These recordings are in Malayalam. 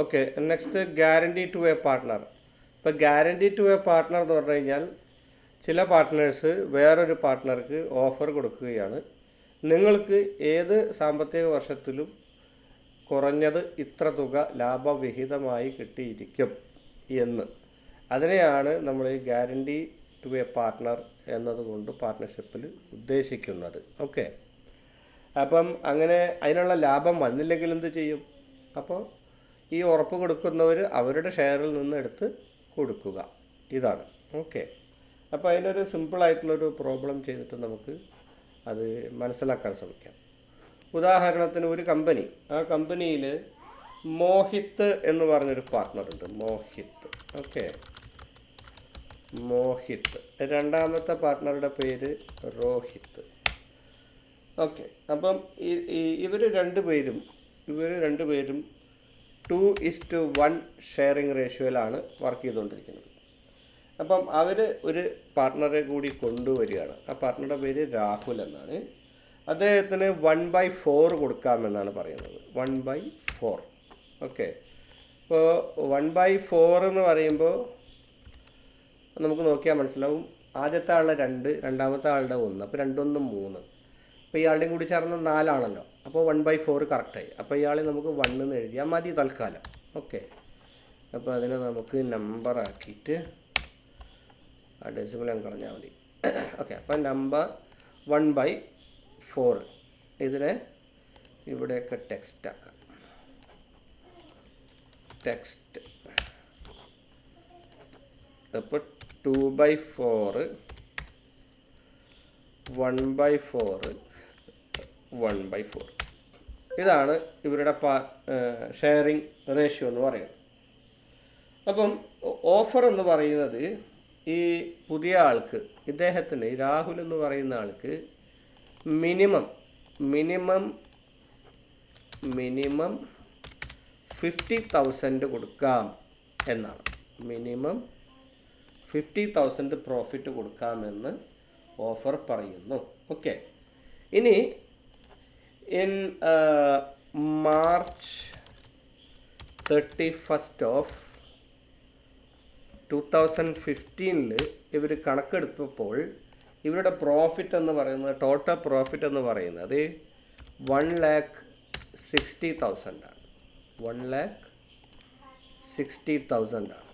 Okay, next guarantee to a partner. ഇപ്പോൾ ഗ്യാരണ്ടി ടു എ പാർട്ട്ണർ എന്ന് പറഞ്ഞു കഴിഞ്ഞാൽ ചില പാർട്ട്നേഴ്സ് വേറൊരു പാർട്ട്ണർക്ക് ഓഫർ കൊടുക്കുകയാണ്, നിങ്ങൾക്ക് ഏത് സാമ്പത്തിക വർഷത്തിലും കുറഞ്ഞത് ഇത്ര തുക ലാഭവിഹിതമായി കിട്ടിയിരിക്കും എന്ന്. അതിനെയാണ് നമ്മൾ ഈ ഗ്യാരണ്ടി ടു എ പാർട്ട്ണർ എന്നതുകൊണ്ട് പാർട്ട്ണർഷിപ്പിൽ ഉദ്ദേശിക്കുന്നത്. ഓക്കെ, അപ്പം അങ്ങനെ അതിനുള്ള ലാഭം വന്നില്ലെങ്കിൽ എന്ത് ചെയ്യും? അപ്പോൾ ഈ ഉറപ്പ് കൊടുക്കുന്നവർ അവരുടെ ഷെയറിൽ നിന്ന് എടുത്ത് കൊടുക്കുക, ഇതാണ്. ഓക്കെ, അപ്പോൾ അതിനൊരു സിമ്പിളായിട്ടുള്ളൊരു പ്രോബ്ലം ചെയ്തിട്ട് നമുക്ക് അത് മനസ്സിലാക്കാൻ ശ്രമിക്കാം. ഉദാഹരണത്തിന് ഒരു കമ്പനി, ആ കമ്പനിയിൽ മോഹിത്ത് എന്ന് പറഞ്ഞൊരു പാർട്ട്ണറുണ്ട്, മോഹിത്ത്. ഓക്കെ, മോഹിത്ത്. രണ്ടാമത്തെ പാർട്ട്ണറുടെ പേര് രോഹിത്ത്. ഓക്കെ, അപ്പം ഇവർ രണ്ടുപേരും 2:1 ഷെയറിങ് റേഷ്യോയിലാണ് വർക്ക് ചെയ്തുകൊണ്ടിരിക്കുന്നത്. അപ്പം അവർ ഒരു പാർട്ട്ണറെ കൂടി കൊണ്ടുവരികയാണ്. ആ പാർട്ട്ണറുടെ പേര് രാഹുൽ എന്നാണ്. അദ്ദേഹത്തിന് 1/4 കൊടുക്കാമെന്നാണ് പറയുന്നത്. 1/4. ഓക്കെ, ഇപ്പോൾ 1/4 എന്ന് പറയുമ്പോൾ നമുക്ക് നോക്കിയാൽ മനസ്സിലാവും. ആദ്യത്തെ ആളുടെ 2, രണ്ടാമത്തെ ആളുടെ 1, അപ്പോൾ 2 1 3. അപ്പോൾ ഇയാളുടെയും കൂടി ചേർന്ന് 4 ആണല്ലോ. അപ്പോൾ 1/4 കറക്റ്റായി. അപ്പോൾ ഇയാളെ നമുക്ക് 1 എന്ന് എഴുതിയാൽ മതി തൽക്കാലം. ഓക്കെ, അപ്പോൾ അതിനെ നമുക്ക് നമ്പറാക്കിയിട്ട് ഡെസിമൽ കളഞ്ഞാൽ മതി. ഓക്കെ, അപ്പോൾ നമ്പർ 1/4 ഇതിനെ ഇവിടെയൊക്കെ ടെക്സ്റ്റ് ആക്കാം. ടെക്സ്റ്റ്. അപ്പോൾ 2/4 1/4 1/4 ഇതാണ് ഇവരുടെ ഷെയറിങ് റേഷ്യോ എന്ന് പറയുന്നത്. അപ്പം ഓഫർ എന്ന് പറയുന്നത് ഈ പുതിയ ആൾക്ക്, ഇദ്ദേഹത്തിന് രാഹുൽ എന്ന് പറയുന്ന ആൾക്ക് മിനിമം 50,000 കൊടുക്കാം എന്നാണ്. മിനിമം 50,000 പ്രോഫിറ്റ് കൊടുക്കാമെന്ന് ഓഫർ പറയുന്നു. ഓക്കെ, ഇനി ഇൻ മാർച്ച് 31 2015 ഇവർ കണക്കെടുത്തപ്പോൾ ഇവരുടെ പ്രോഫിറ്റ് എന്ന് പറയുന്നത്, ടോട്ടൽ പ്രോഫിറ്റ് എന്ന് പറയുന്നത് 1,60,000 ആണ്. 1,60,000 ആണ്.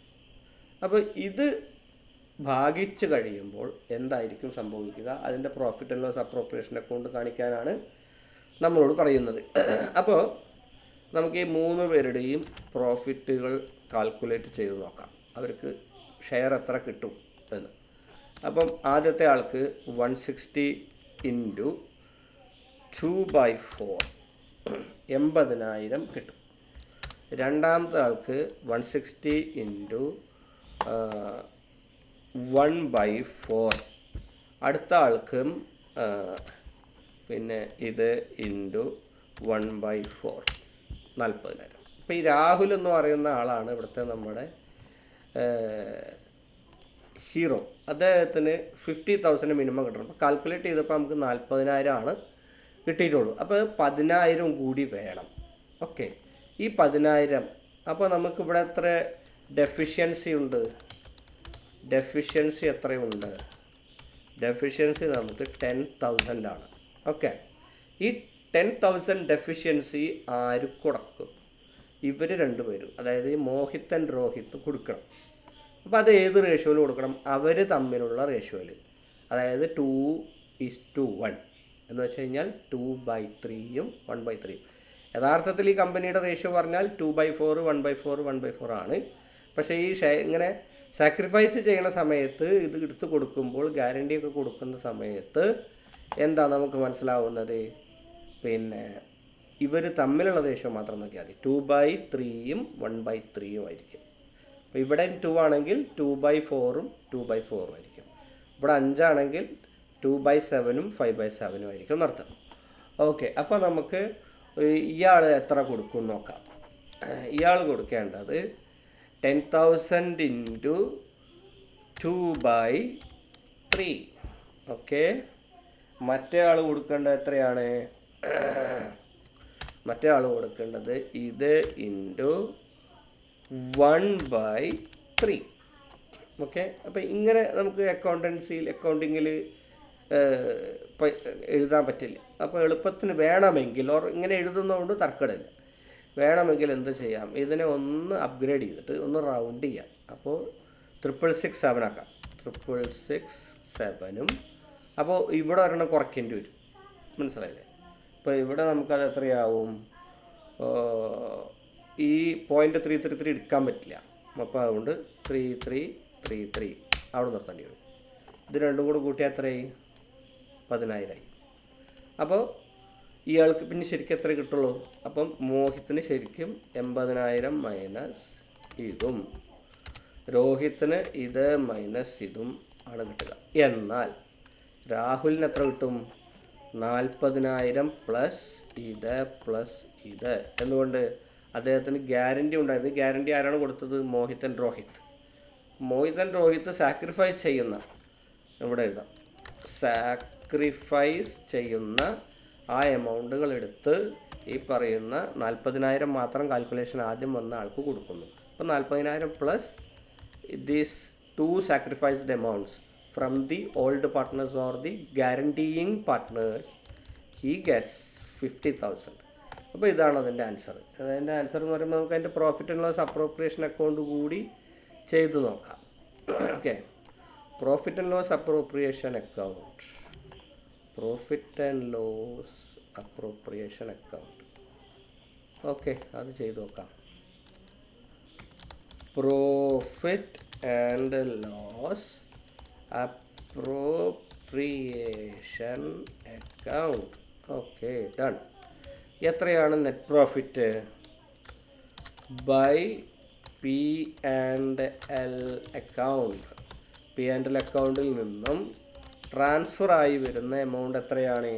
അപ്പോൾ ഇത് ഭാഗിച്ച് കഴിയുമ്പോൾ എന്തായിരിക്കും സംഭവിക്കുക? അതിൻ്റെ profit and loss appropriation account കാണിക്കാനാണ് നമ്മളോട് പറയുന്നത്. അപ്പോൾ നമുക്ക് ഈ 3 പേരുടെയും പ്രോഫിറ്റുകൾ കാൽക്കുലേറ്റ് ചെയ്ത് നോക്കാം, അവർക്ക് ഷെയർ എത്ര കിട്ടും എന്ന്. അപ്പം ആദ്യത്തെ ആൾക്ക് 160 × 2/4 80,000 കിട്ടും. രണ്ടാമത്തെ ആൾക്ക് 160 × 1/4. അടുത്ത ആൾക്കും പിന്നെ ഇത് × 1/4 40,000. അപ്പോൾ ഈ രാഹുൽ എന്ന് പറയുന്ന ആളാണ് ഇവിടുത്തെ നമ്മുടെ ഹീറോ. അദ്ദേഹത്തിന് 50,000 മിനിമം കിട്ടണം. അപ്പോൾ കാൽക്കുലേറ്റ് ചെയ്തപ്പോൾ നമുക്ക് 40,000 ആണ് കിട്ടിയിട്ടുള്ളൂ. അപ്പോൾ 10,000 കൂടി വേണം. ഓക്കെ, ഈ 10,000, അപ്പോൾ നമുക്കിവിടെ എത്ര ഡെഫിഷ്യൻസി ഉണ്ട്? ഡെഫിഷ്യൻസി എത്രയുണ്ട്? ഡെഫിഷ്യൻസി നമുക്ക് 10,000 ആണ്. ഓക്കെ, ഈ 10,000 ഡെഫിഷ്യൻസി ആര് കൊടുക്കും? ഇവർ രണ്ടുപേരും, അതായത് ഈ മോഹിത്ത് രോഹിത്ത് കൊടുക്കണം. അപ്പോൾ അത് ഏത് റേഷ്യോയിൽ കൊടുക്കണം? അവർ തമ്മിലുള്ള റേഷ്യോയിൽ, അതായത് 2:1 എന്ന് വെച്ച് കഴിഞ്ഞാൽ 2/3 1/3. യഥാർത്ഥത്തിൽ ഈ കമ്പനിയുടെ റേഷ്യോ പറഞ്ഞാൽ 2/4 1/4 1/4 ആണ്. പക്ഷേ ഈ ഇങ്ങനെ സാക്രിഫൈസ് ചെയ്യുന്ന സമയത്ത്, ഇത് എടുത്ത് കൊടുക്കുമ്പോൾ, ഗ്യാരണ്ടിയൊക്കെ കൊടുക്കുന്ന സമയത്ത് എന്താ നമുക്ക് മനസ്സിലാവുന്നത്? പിന്നെ ഇവർ തമ്മിലുള്ള റേഷ്യോ മാത്രം നോക്കിയാൽ മതി. 2/3 1/3 ആയിരിക്കും. അപ്പോൾ ഇവിടെ 2 ആണെങ്കിൽ 2/4 2/4 ആയിരിക്കും. ഇവിടെ 5 ആണെങ്കിൽ 2/7 5/7 ആയിരിക്കും എന്നർത്ഥം. ഓക്കെ, അപ്പോൾ നമുക്ക് ഇയാൾ എത്ര കൊടുക്കും നോക്കാം. ഇയാൾ കൊടുക്കേണ്ടത് 10,000 × 2/3. ഓക്കെ, മറ്റേ ആൾ കൊടുക്കേണ്ടത് എത്രയാണ്? മറ്റേ ആൾ കൊടുക്കേണ്ടത് ഇത് × 1/3. ഓക്കെ, അപ്പോൾ ഇങ്ങനെ നമുക്ക് അക്കൗണ്ടിങ്ങിൽ എഴുതാൻ പറ്റില്ല. അപ്പോൾ എളുപ്പത്തിന് വേണമെങ്കിൽ, ഇങ്ങനെ എഴുതുന്നതുകൊണ്ട് തർക്കമില്ല, വേണമെങ്കിൽ എന്ത് ചെയ്യാം, ഇതിനെ ഒന്ന് അപ്ഗ്രേഡ് ചെയ്തിട്ട് ഒന്ന് റൗണ്ട് ചെയ്യാം. അപ്പോൾ 667 ആക്കാം. 667 അപ്പോൾ ഇവിടെ ഒരെണ്ണം കുറയ്ക്കേണ്ടി വരും, മനസ്സിലായില്ലേ? അപ്പോൾ ഇവിടെ നമുക്കത് എത്രയാവും, ഈ 0.333 എടുക്കാൻ പറ്റില്ല. അപ്പോൾ അതുകൊണ്ട് 3333 അവിടെ നിർത്തേണ്ടി വരും. ഇത് രണ്ടും കൂടെ കൂട്ടിയാൽ എത്രയായി? 10,000 ആയി. അപ്പോൾ ഇയാൾക്ക് പിന്നെ ശരിക്കും എത്ര കിട്ടുള്ളൂ? അപ്പം മോഹിത്തിന് ശരിക്കും 80,000 മൈനസ് ഇതും, രോഹിത്തിന് ഇത് മൈനസ് ഇതും ആണ് കിട്ടുക. എന്നാൽ രാഹുലിന് എത്ര കിട്ടും? 40,000 പ്ലസ് ഇത്. എന്തുകൊണ്ട്? അദ്ദേഹത്തിന് ഗ്യാരണ്ടി ഉണ്ടായിരുന്നു. ഗ്യാരണ്ടി ആരാണ് കൊടുത്തത്? മോഹിതൻ രോഹിത് സാക്രിഫൈസ് ചെയ്യുന്ന, ഇവിടെ എഴുതാം, സാക്രിഫൈസ് ചെയ്യുന്ന ആ എമൗണ്ടുകൾ എടുത്ത് ഈ പറയുന്ന 40,000 മാത്രം കാൽക്കുലേഷൻ ആദ്യം വന്ന ആൾക്ക് കൊടുക്കുന്നു. അപ്പോൾ 40,000 plus these 2 sacrificed amounts from the old partners or the guaranteeing partners, he gets 50,000. അപ്പോൾ ഇതാണ് അതിൻ്റെ ആൻസർ. അതിൻ്റെ ആൻസർ എന്ന് പറയുമ്പോൾ നമുക്ക് അതിൻ്റെ profit and loss appropriation account കൂടി ചെയ്തു നോക്കാം. Okay, profit and loss appropriation account, okay, അത് ചെയ്തു നോക്കാം. Profit and loss appropriation account. Okay, done. എത്രയാണ് net profit? By P&L account. P&L അക്കൗണ്ടിൽ നിന്നും ട്രാൻസ്ഫർ ആയി വരുന്ന എമൗണ്ട് എത്രയാണ്?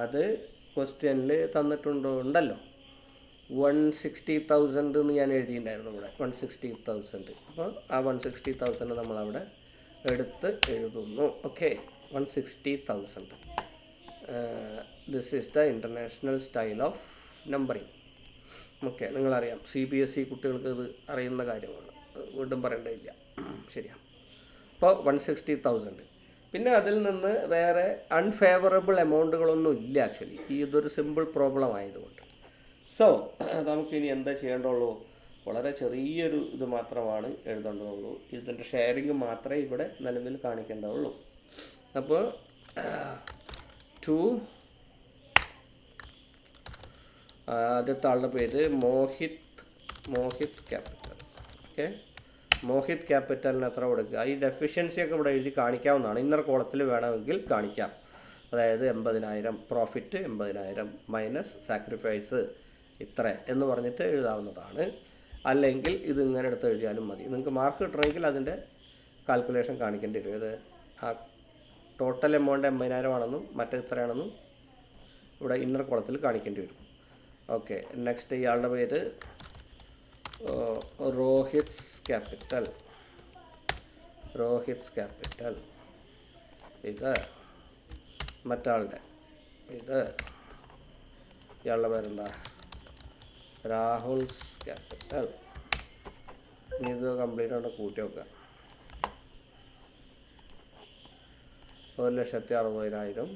അത് ക്വസ്റ്റ്യനിൽ ഉണ്ടല്ലോ, 160,000 എന്ന് ഞാൻ എഴുതിയിട്ടുണ്ടായിരുന്നു ഇവിടെ, 160,000. അപ്പോൾ ആ 160,000 നമ്മളവിടെ എടുത്ത് എഴുതുന്നു. Okay, 160,000. This is the international style of numbering. Okay, നിങ്ങളറിയാം, CBSE കുട്ടികൾക്ക് ഇത് അറിയുന്ന കാര്യമാണ്, വീണ്ടും പറയേണ്ടതില്ല. ശരിയാണ്. അപ്പോൾ 160,000. പിന്നെ അതിൽ നിന്ന് വേറെ അൺഫേവറബിൾ എമൗണ്ടുകളൊന്നും ഇല്ല ആക്ച്വലി, ഇതൊരു സിമ്പിൾ പ്രോബ്ലം ആയതുകൊണ്ട്. സോ നമുക്കിനി എന്താ ചെയ്യേണ്ടുള്ളൂ? വളരെ ചെറിയൊരു ഇത് മാത്രമാണ് എഴുതേണ്ടതുള്ളൂ. ഇതിൻ്റെ ഷെയറിങ് മാത്രമേ ഇവിടെ നിലവിൽ കാണിക്കേണ്ടതുള്ളൂ. അപ്പോൾ ആദ്യത്തെ ആളുടെ പേര് മോഹിത് ക്യാപിറ്റൽ. ഓക്കെ, മോഹിത് ക്യാപിറ്റലിന് എത്ര കൊടുക്കുക? ഈ ഡെഫിഷ്യൻസിയൊക്കെ ഇവിടെ എഴുതി കാണിക്കാവുന്നതാണ്. ഇന്നർ കോളത്തിൽ വേണമെങ്കിൽ കാണിക്കാം. അതായത് 80,000 പ്രോഫിറ്റ്, 80,000 മൈനസ് സാക്രിഫൈസ് ഇത്ര എന്ന് പറഞ്ഞിട്ട് എഴുതാവുന്നതാണ്. അല്ലെങ്കിൽ ഇത് ഇങ്ങനെ എടുത്ത് എഴുതിയാലും മതി. നിങ്ങൾക്ക് മാർക്ക് കിട്ടണമെങ്കിൽ അതിൻ്റെ കാൽക്കുലേഷൻ കാണിക്കേണ്ടി വരും. ഇത് ആ ടോട്ടൽ എമൗണ്ട് 80,000 ആണെന്നും മറ്റേ ഇത്രയാണെന്നും ഇവിടെ ഇന്നർ കോളത്തിൽ കാണിക്കേണ്ടി വരും. ഓക്കെ, നെക്സ്റ്റ് ഇയാളുടെ പേര് രോഹിത് ക്യാപിറ്റൽ. ഇത് മറ്റാളുടെ ഇത്, ഇയാളുടെ പേരെന്താ? രാഹുൽസ് ക്യാപിറ്റൽ. ഇനി ഇത് കംപ്ലീറ്റ് ആയിട്ട് കൂട്ടി വെക്കുക. 1,60,000,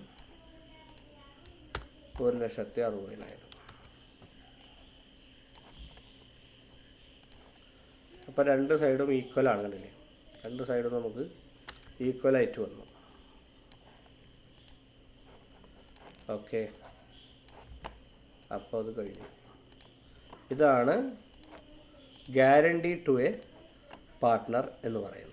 1,60,000. അപ്പോൾ രണ്ട് സൈഡും ഈക്വൽ ആണ്, കണ്ടില്ലേ? രണ്ട് സൈഡും നമുക്ക് ഈക്വലായിട്ട് വന്നു. ഓക്കെ, അപ്പോൾ അത് കഴിഞ്ഞു. ഇതാണ് ഗ്യാരണ്ടി ടു എ പാർട്ട്ണർ എന്ന് പറയുന്നത്.